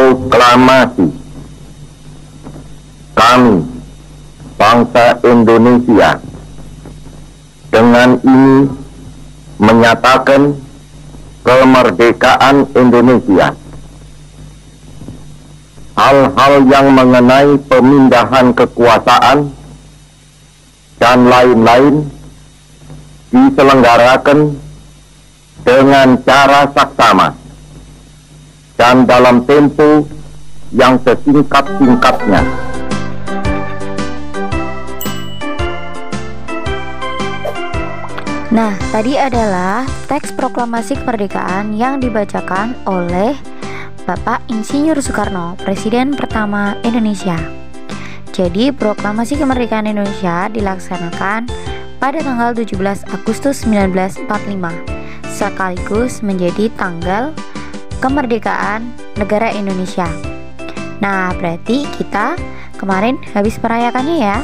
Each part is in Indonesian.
Proklamasi. Kami, bangsa Indonesia, dengan ini menyatakan kemerdekaan Indonesia. Hal-hal yang mengenai pemindahan kekuasaan dan lain-lain diselenggarakan dengan cara saksama dan dalam tempo yang sesingkat-singkatnya. Nah, tadi adalah teks proklamasi kemerdekaan yang dibacakan oleh Bapak Insinyur Soekarno, Presiden pertama Indonesia. Jadi, proklamasi kemerdekaan Indonesia dilaksanakan pada tanggal 17 Agustus 1945, sekaligus menjadi tanggal kemerdekaan negara Indonesia. Nah, berarti kita kemarin habis merayakannya ya.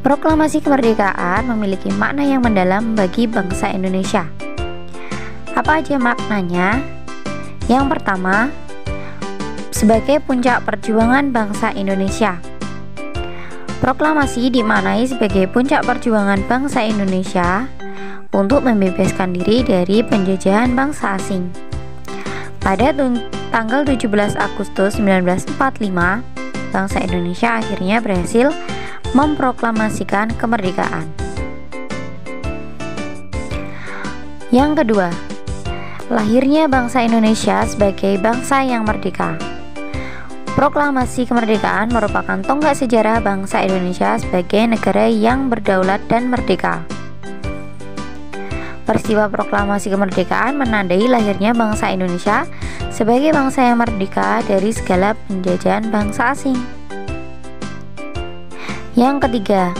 Proklamasi kemerdekaan memiliki makna yang mendalam bagi bangsa Indonesia. Apa aja maknanya? Yang pertama, sebagai puncak perjuangan bangsa Indonesia. Proklamasi dimaknai sebagai puncak perjuangan bangsa Indonesia untuk membebaskan diri dari penjajahan bangsa asing. Pada tanggal 17 Agustus 1945, bangsa Indonesia akhirnya berhasil memproklamasikan kemerdekaan. Yang kedua, lahirnya bangsa Indonesia sebagai bangsa yang merdeka. Proklamasi kemerdekaan merupakan tonggak sejarah bangsa Indonesia sebagai negara yang berdaulat dan merdeka. Peristiwa proklamasi kemerdekaan menandai lahirnya bangsa Indonesia sebagai bangsa yang merdeka dari segala penjajahan bangsa asing. Yang ketiga,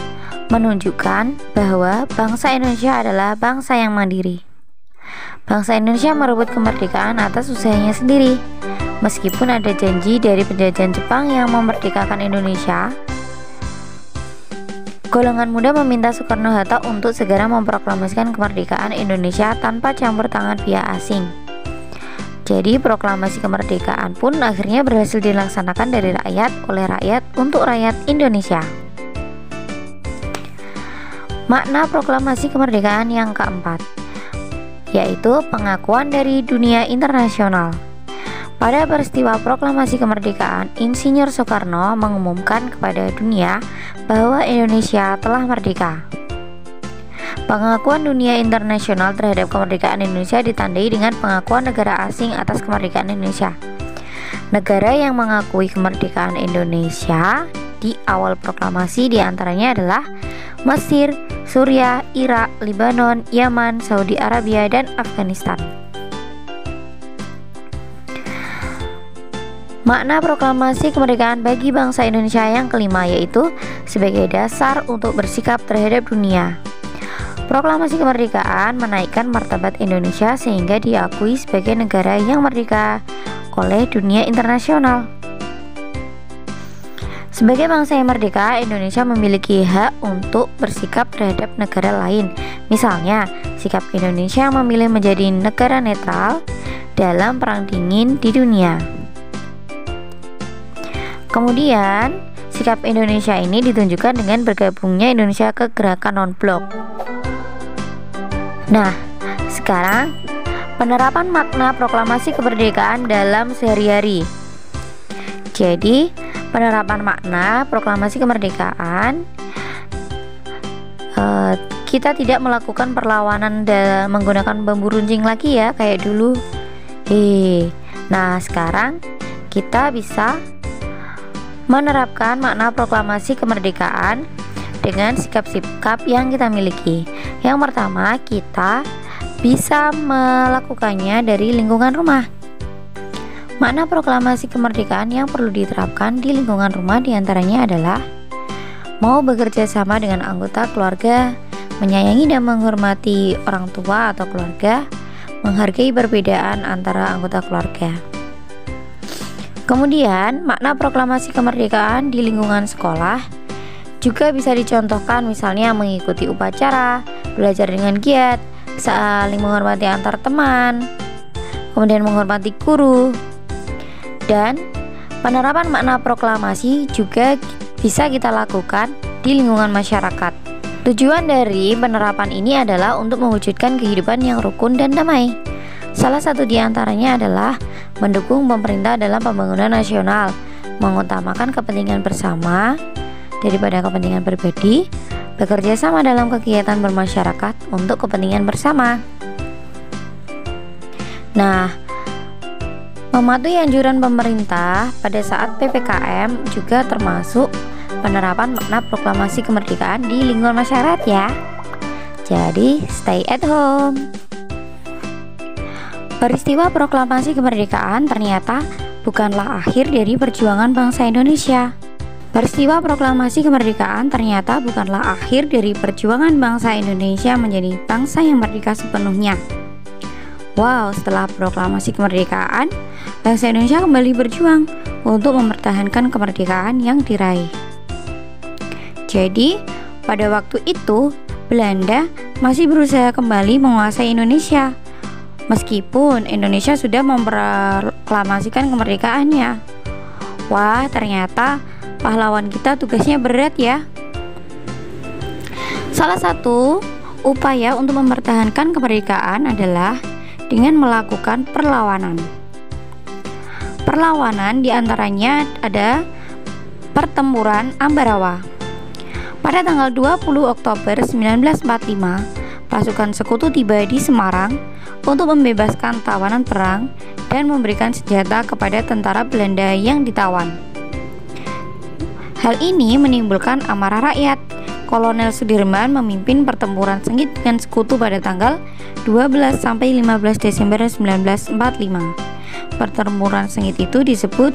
menunjukkan bahwa bangsa Indonesia adalah bangsa yang mandiri. Bangsa Indonesia merebut kemerdekaan atas usahanya sendiri. Meskipun ada janji dari penjajahan Jepang yang memerdekakan Indonesia, golongan muda meminta Soekarno-Hatta untuk segera memproklamasikan kemerdekaan Indonesia tanpa campur tangan pihak asing. Jadi proklamasi kemerdekaan pun akhirnya berhasil dilaksanakan dari rakyat, oleh rakyat, untuk rakyat Indonesia. Makna proklamasi kemerdekaan yang keempat, yaitu pengakuan dari dunia internasional. Pada peristiwa proklamasi kemerdekaan, Insinyur Soekarno mengumumkan kepada dunia bahwa Indonesia telah merdeka. Pengakuan dunia internasional terhadap kemerdekaan Indonesia ditandai dengan pengakuan negara asing atas kemerdekaan Indonesia. Negara yang mengakui kemerdekaan Indonesia di awal proklamasi diantaranya adalah Mesir, Suriah, Irak, Lebanon, Yaman, Saudi Arabia, dan Afghanistan. Makna proklamasi kemerdekaan bagi bangsa Indonesia yang kelima, yaitu sebagai dasar untuk bersikap terhadap dunia. Proklamasi kemerdekaan menaikkan martabat Indonesia sehingga diakui sebagai negara yang merdeka oleh dunia internasional. Sebagai bangsa yang merdeka, Indonesia memiliki hak untuk bersikap terhadap negara lain. Misalnya, sikap Indonesia memilih menjadi negara netral dalam perang dingin di dunia. Kemudian, sikap Indonesia ini ditunjukkan dengan bergabungnya Indonesia ke gerakan non-blok. Nah, sekarang penerapan makna proklamasi kemerdekaan dalam sehari-hari. Jadi, penerapan makna proklamasi kemerdekaan, kita tidak melakukan perlawanan menggunakan bambu runcing lagi ya kayak dulu. Nah, sekarang kita bisa menerapkan makna proklamasi kemerdekaan dengan sikap-sikap yang kita miliki. Yang pertama, kita bisa melakukannya dari lingkungan rumah. Makna proklamasi kemerdekaan yang perlu diterapkan di lingkungan rumah diantaranya adalah mau bekerja sama dengan anggota keluarga, menyayangi dan menghormati orang tua atau keluarga, menghargai perbedaan antara anggota keluarga. Kemudian, makna proklamasi kemerdekaan di lingkungan sekolah juga bisa dicontohkan, misalnya mengikuti upacara, belajar dengan giat, saling menghormati antar teman. kemudian menghormati guru. Dan penerapan makna proklamasi juga bisa kita lakukan di lingkungan masyarakat. Tujuan dari penerapan ini adalah untuk mewujudkan kehidupan yang rukun dan damai. Salah satu di antaranya adalah mendukung pemerintah dalam pembangunan nasional, mengutamakan kepentingan bersama daripada kepentingan pribadi, bekerja sama dalam kegiatan bermasyarakat untuk kepentingan bersama. Nah, mematuhi anjuran pemerintah pada saat PPKM juga termasuk penerapan makna proklamasi kemerdekaan di lingkungan masyarakat ya. Jadi, stay at home. Peristiwa proklamasi kemerdekaan ternyata bukanlah akhir dari perjuangan bangsa Indonesia. Peristiwa proklamasi kemerdekaan ternyata bukanlah akhir dari perjuangan bangsa Indonesia menjadi bangsa yang merdeka sepenuhnya. Wow, setelah proklamasi kemerdekaan, bangsa Indonesia kembali berjuang untuk mempertahankan kemerdekaan yang diraih. Jadi, pada waktu itu, Belanda masih berusaha kembali menguasai Indonesia. Meskipun Indonesia sudah memproklamasikan kemerdekaannya. Wah, ternyata pahlawan kita tugasnya berat ya. Salah satu upaya untuk mempertahankan kemerdekaan adalah dengan melakukan perlawanan. Perlawanan diantaranya ada pertempuran Ambarawa. Pada tanggal 20 Oktober 1945, pasukan sekutu tiba di Semarang untuk membebaskan tawanan perang dan memberikan senjata kepada tentara Belanda yang ditawan. Hal ini menimbulkan amarah rakyat. Kolonel Sudirman memimpin pertempuran sengit dengan sekutu pada tanggal 12 sampai 15 Desember 1945. Pertempuran sengit itu disebut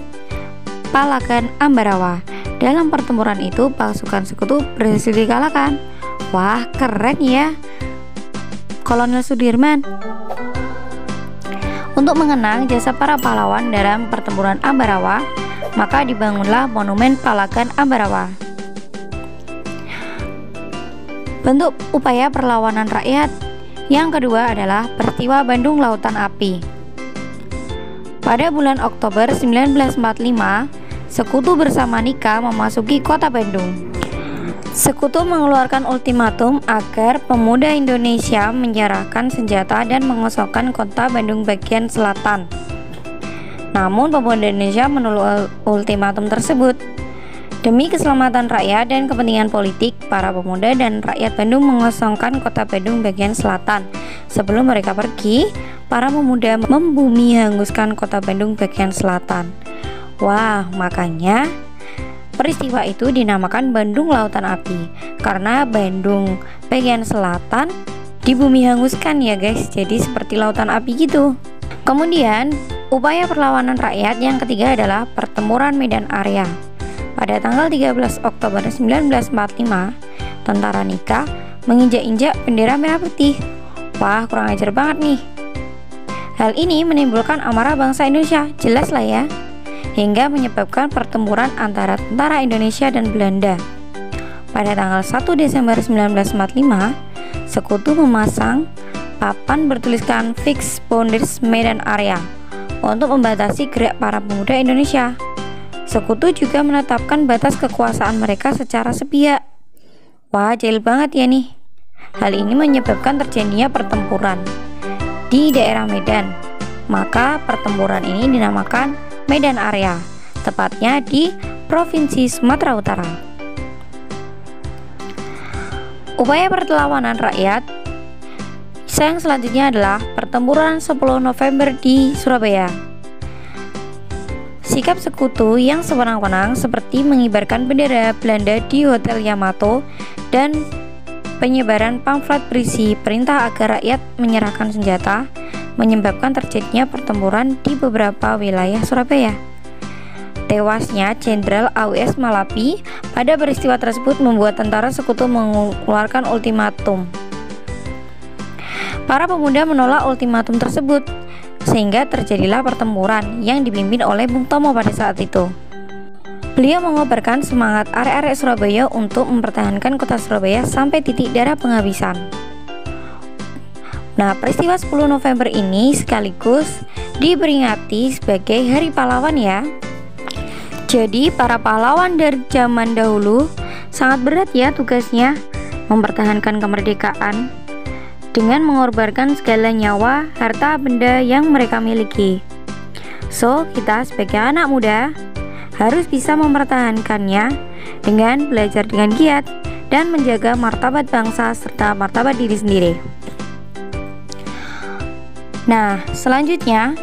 Palagan Ambarawa. Dalam pertempuran itu pasukan sekutu berhasil dikalahkan. Wah, keren ya Kolonel Sudirman. Untuk mengenang jasa para pahlawan dalam pertempuran Ambarawa, maka dibangunlah Monumen Palagan Ambarawa. Bentuk upaya perlawanan rakyat yang kedua adalah peristiwa Bandung Lautan Api. Pada bulan Oktober 1945, Sekutu bersama Nika memasuki kota Bandung. Sekutu mengeluarkan ultimatum agar pemuda Indonesia menyerahkan senjata dan mengosongkan kota Bandung bagian selatan. Namun pemuda Indonesia menolak ultimatum tersebut. Demi keselamatan rakyat dan kepentingan politik, para pemuda dan rakyat Bandung mengosongkan kota Bandung bagian selatan. Sebelum mereka pergi, para pemuda membumi hanguskan kota Bandung bagian selatan. Wah, makanya peristiwa itu dinamakan Bandung Lautan Api, karena Bandung bagian selatan dibumi hanguskan ya guys, jadi seperti lautan api gitu. Kemudian upaya perlawanan rakyat yang ketiga adalah pertempuran Medan Area. Pada tanggal 13 Oktober 1945, tentara Nika menginjak-injak bendera merah putih. Wah, kurang ajar banget nih. Hal ini menimbulkan amarah bangsa Indonesia, jelas lah ya, hingga menyebabkan pertempuran antara tentara Indonesia dan Belanda. Pada tanggal 1 Desember 1945, Sekutu memasang papan bertuliskan Fixed Boundaries Medan Area untuk membatasi gerak para pemuda Indonesia. Sekutu juga menetapkan batas kekuasaan mereka secara sepihak. Wah, jahil banget ya nih. Hal ini menyebabkan terjadinya pertempuran di daerah Medan. Maka pertempuran ini dinamakan Medan Area, tepatnya di Provinsi Sumatera Utara. Upaya perlawanan rakyat yang selanjutnya adalah pertempuran 10 November di Surabaya. Sikap Sekutu yang sewenang-wenang seperti mengibarkan bendera Belanda di Hotel Yamato dan penyebaran pamflet berisi perintah agar rakyat menyerahkan senjata menyebabkan terjadinya pertempuran di beberapa wilayah Surabaya. Tewasnya Jenderal AUS Malapi pada peristiwa tersebut membuat tentara Sekutu mengeluarkan ultimatum. Para pemuda menolak ultimatum tersebut, sehingga terjadilah pertempuran yang dipimpin oleh Bung Tomo pada saat itu. Beliau mengobarkan semangat arek-arek Surabaya untuk mempertahankan kota Surabaya sampai titik darah penghabisan. Nah, peristiwa 10 November ini sekaligus diperingati sebagai Hari Pahlawan ya. Jadi para pahlawan dari zaman dahulu sangat berat ya tugasnya mempertahankan kemerdekaan dengan mengorbankan segala nyawa, harta benda yang mereka miliki. So, kita sebagai anak muda harus bisa mempertahankannya dengan belajar dengan giat dan menjaga martabat bangsa serta martabat diri sendiri. Nah, selanjutnya,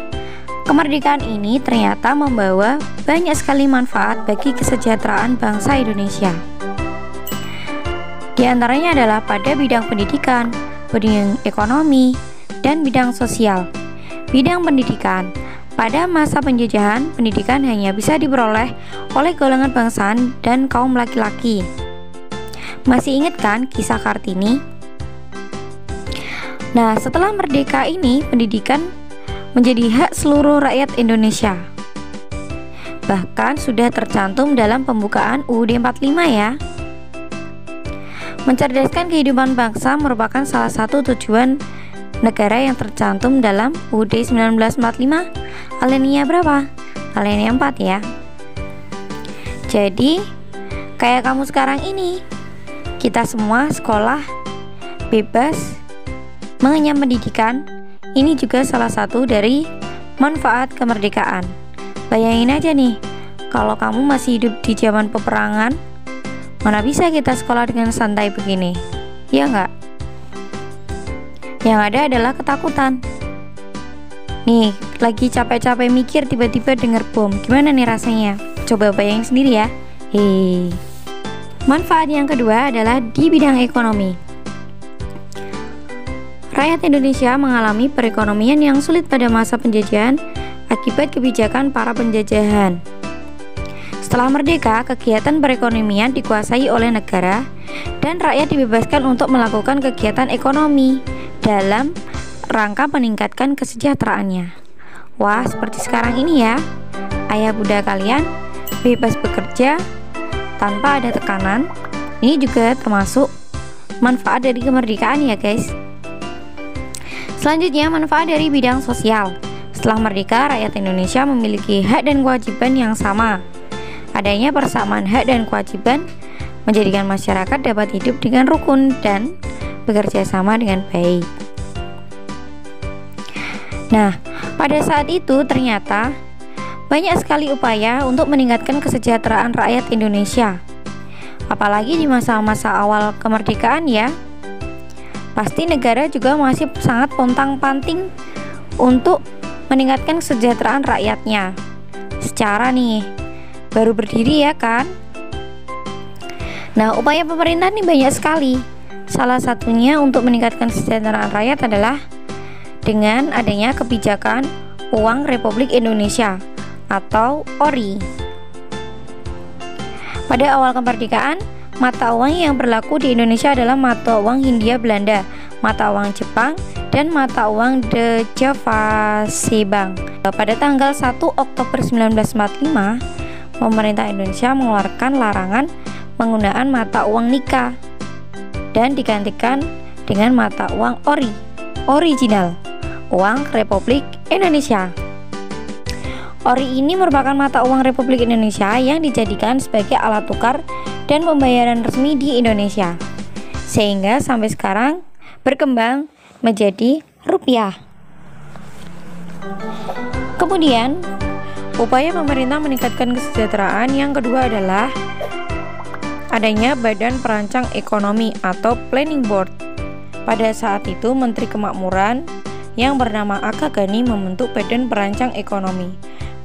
kemerdekaan ini ternyata membawa banyak sekali manfaat bagi kesejahteraan bangsa Indonesia. Di antaranya adalah pada bidang pendidikan, bidang ekonomi, dan bidang sosial. Bidang pendidikan, pada masa penjajahan, pendidikan hanya bisa diperoleh oleh golongan bangsaan dan kaum laki-laki. Masih ingat kan kisah Kartini? Nah, setelah merdeka ini, pendidikan menjadi hak seluruh rakyat Indonesia. Bahkan sudah tercantum dalam pembukaan UUD 45 ya. Mencerdaskan kehidupan bangsa merupakan salah satu tujuan negara yang tercantum dalam UUD 1945 alinea berapa? Alinea 4 ya. Jadi, kayak kamu sekarang ini, kita semua sekolah bebas mengenyam pendidikan. Ini juga salah satu dari manfaat kemerdekaan. Bayangin aja nih, kalau kamu masih hidup di zaman peperangan, mana bisa kita sekolah dengan santai begini? Ya nggak? Yang ada adalah ketakutan. Nih, lagi capek-capek mikir tiba-tiba dengar bom. Gimana nih rasanya? Coba bayangin sendiri ya. Manfaat yang kedua adalah di bidang ekonomi. Rakyat Indonesia mengalami perekonomian yang sulit pada masa penjajahan akibat kebijakan para penjajahan. Setelah merdeka, kegiatan perekonomian dikuasai oleh negara dan rakyat dibebaskan untuk melakukan kegiatan ekonomi dalam rangka meningkatkan kesejahteraannya. Wah, seperti sekarang ini ya, ayah bunda kalian bebas bekerja tanpa ada tekanan. Ini juga termasuk manfaat dari kemerdekaan ya guys. Selanjutnya, manfaat dari bidang sosial. Setelah merdeka, rakyat Indonesia memiliki hak dan kewajiban yang sama. Adanya persamaan hak dan kewajiban menjadikan masyarakat dapat hidup dengan rukun dan bekerja sama dengan baik. Nah, pada saat itu ternyata banyak sekali upaya untuk meningkatkan kesejahteraan rakyat Indonesia. Apalagi di masa-masa awal kemerdekaan ya. Pasti negara juga masih sangat pontang-panting untuk meningkatkan kesejahteraan rakyatnya. Secara nih, baru berdiri ya kan? Nah, upaya pemerintah nih banyak sekali. Salah satunya untuk meningkatkan kesejahteraan rakyat adalah dengan adanya kebijakan Uang Republik Indonesia atau ORI. Pada awal kemerdekaan, mata uang yang berlaku di Indonesia adalah mata uang Hindia Belanda, mata uang Jepang, dan mata uang The Javasebank. Pada tanggal 1 Oktober 1945, pemerintah Indonesia mengeluarkan larangan penggunaan mata uang Nika dan digantikan dengan mata uang ORI, original, Uang Republik Indonesia. ORI ini merupakan mata uang Republik Indonesia yang dijadikan sebagai alat tukar dan pembayaran resmi di Indonesia, sehingga sampai sekarang berkembang menjadi rupiah. Kemudian, upaya pemerintah meningkatkan kesejahteraan yang kedua adalah adanya Badan Perancang Ekonomi atau Planning Board. Pada saat itu, Menteri Kemakmuran yang bernama Aka Gani membentuk Badan Perancang Ekonomi.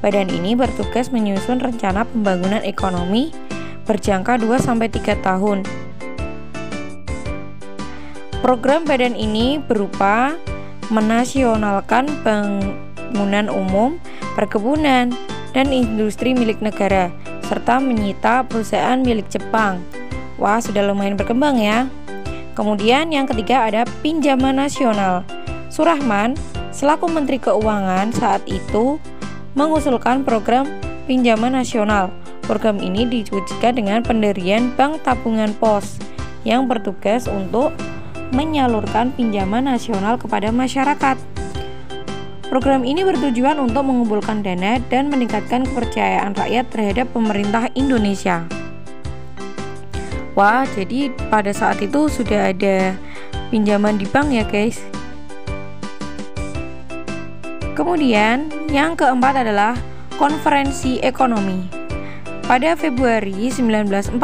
Badan ini bertugas menyusun rencana pembangunan ekonomi berjangka 2-3 tahun. Program badan ini berupa menasionalkan bangunan umum, perkebunan, dan industri milik negara, serta menyita perusahaan milik Jepang. Wah, sudah lumayan berkembang ya. Kemudian yang ketiga ada pinjaman nasional. Surahman, selaku Menteri Keuangan saat itu, mengusulkan program pinjaman nasional. Program ini diwujudkan dengan pendirian Bank Tabungan Pos yang bertugas untuk menyalurkan pinjaman nasional kepada masyarakat. Program ini bertujuan untuk mengumpulkan dana dan meningkatkan kepercayaan rakyat terhadap pemerintah Indonesia. Wah, jadi pada saat itu sudah ada pinjaman di bank ya guys. Kemudian yang keempat adalah konferensi ekonomi. Pada Februari 1946,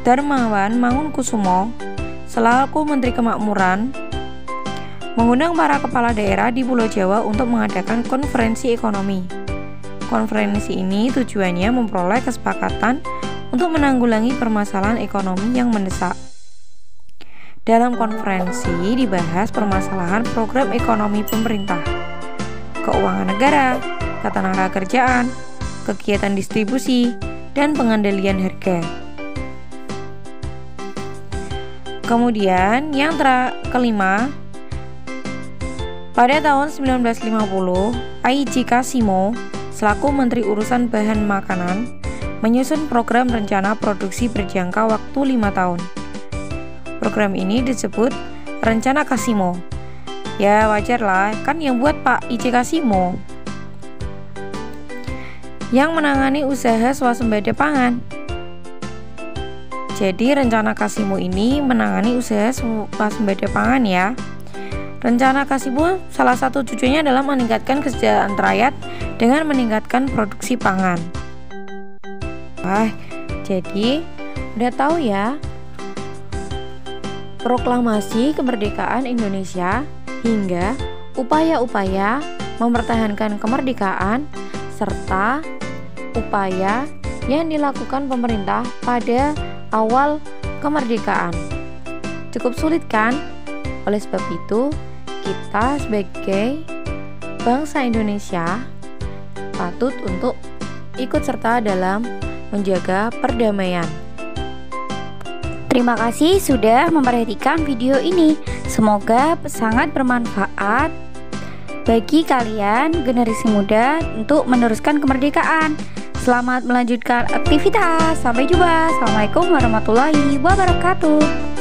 Darmawan Mangunkusumo selaku Menteri Kemakmuran mengundang para kepala daerah di Pulau Jawa untuk mengadakan konferensi ekonomi. Konferensi ini tujuannya memperoleh kesepakatan untuk menanggulangi permasalahan ekonomi yang mendesak. Dalam konferensi dibahas permasalahan program ekonomi pemerintah, keuangan negara, ketenagakerjaan, kegiatan distribusi, dan pengendalian harga. Kemudian yang kelima, pada tahun 1950, A.I.J. Kasimo selaku Menteri Urusan Bahan Makanan menyusun program rencana produksi berjangka waktu 5 tahun. Program ini disebut Rencana Kasimo. Ya wajarlah, kan yang buat Pak I.J. Kasimo yang menangani usaha swasembada pangan. Jadi Rencana Kasimo ini menangani usaha swasembada pangan ya. Rencana Kasimo salah satu tujuannya adalah meningkatkan kesejahteraan rakyat dengan meningkatkan produksi pangan. Wah, jadi udah tahu ya proklamasi kemerdekaan Indonesia hingga upaya-upaya mempertahankan kemerdekaan serta upaya yang dilakukan pemerintah pada awal kemerdekaan. Cukup sulit kan? Oleh sebab itu, kita sebagai bangsa Indonesia patut untuk ikut serta dalam menjaga perdamaian. Terima kasih sudah memperhatikan video ini. Semoga sangat bermanfaat bagi kalian generasi muda untuk meneruskan kemerdekaan. Selamat melanjutkan aktivitas. Sampai jumpa. Assalamualaikum warahmatullahi wabarakatuh.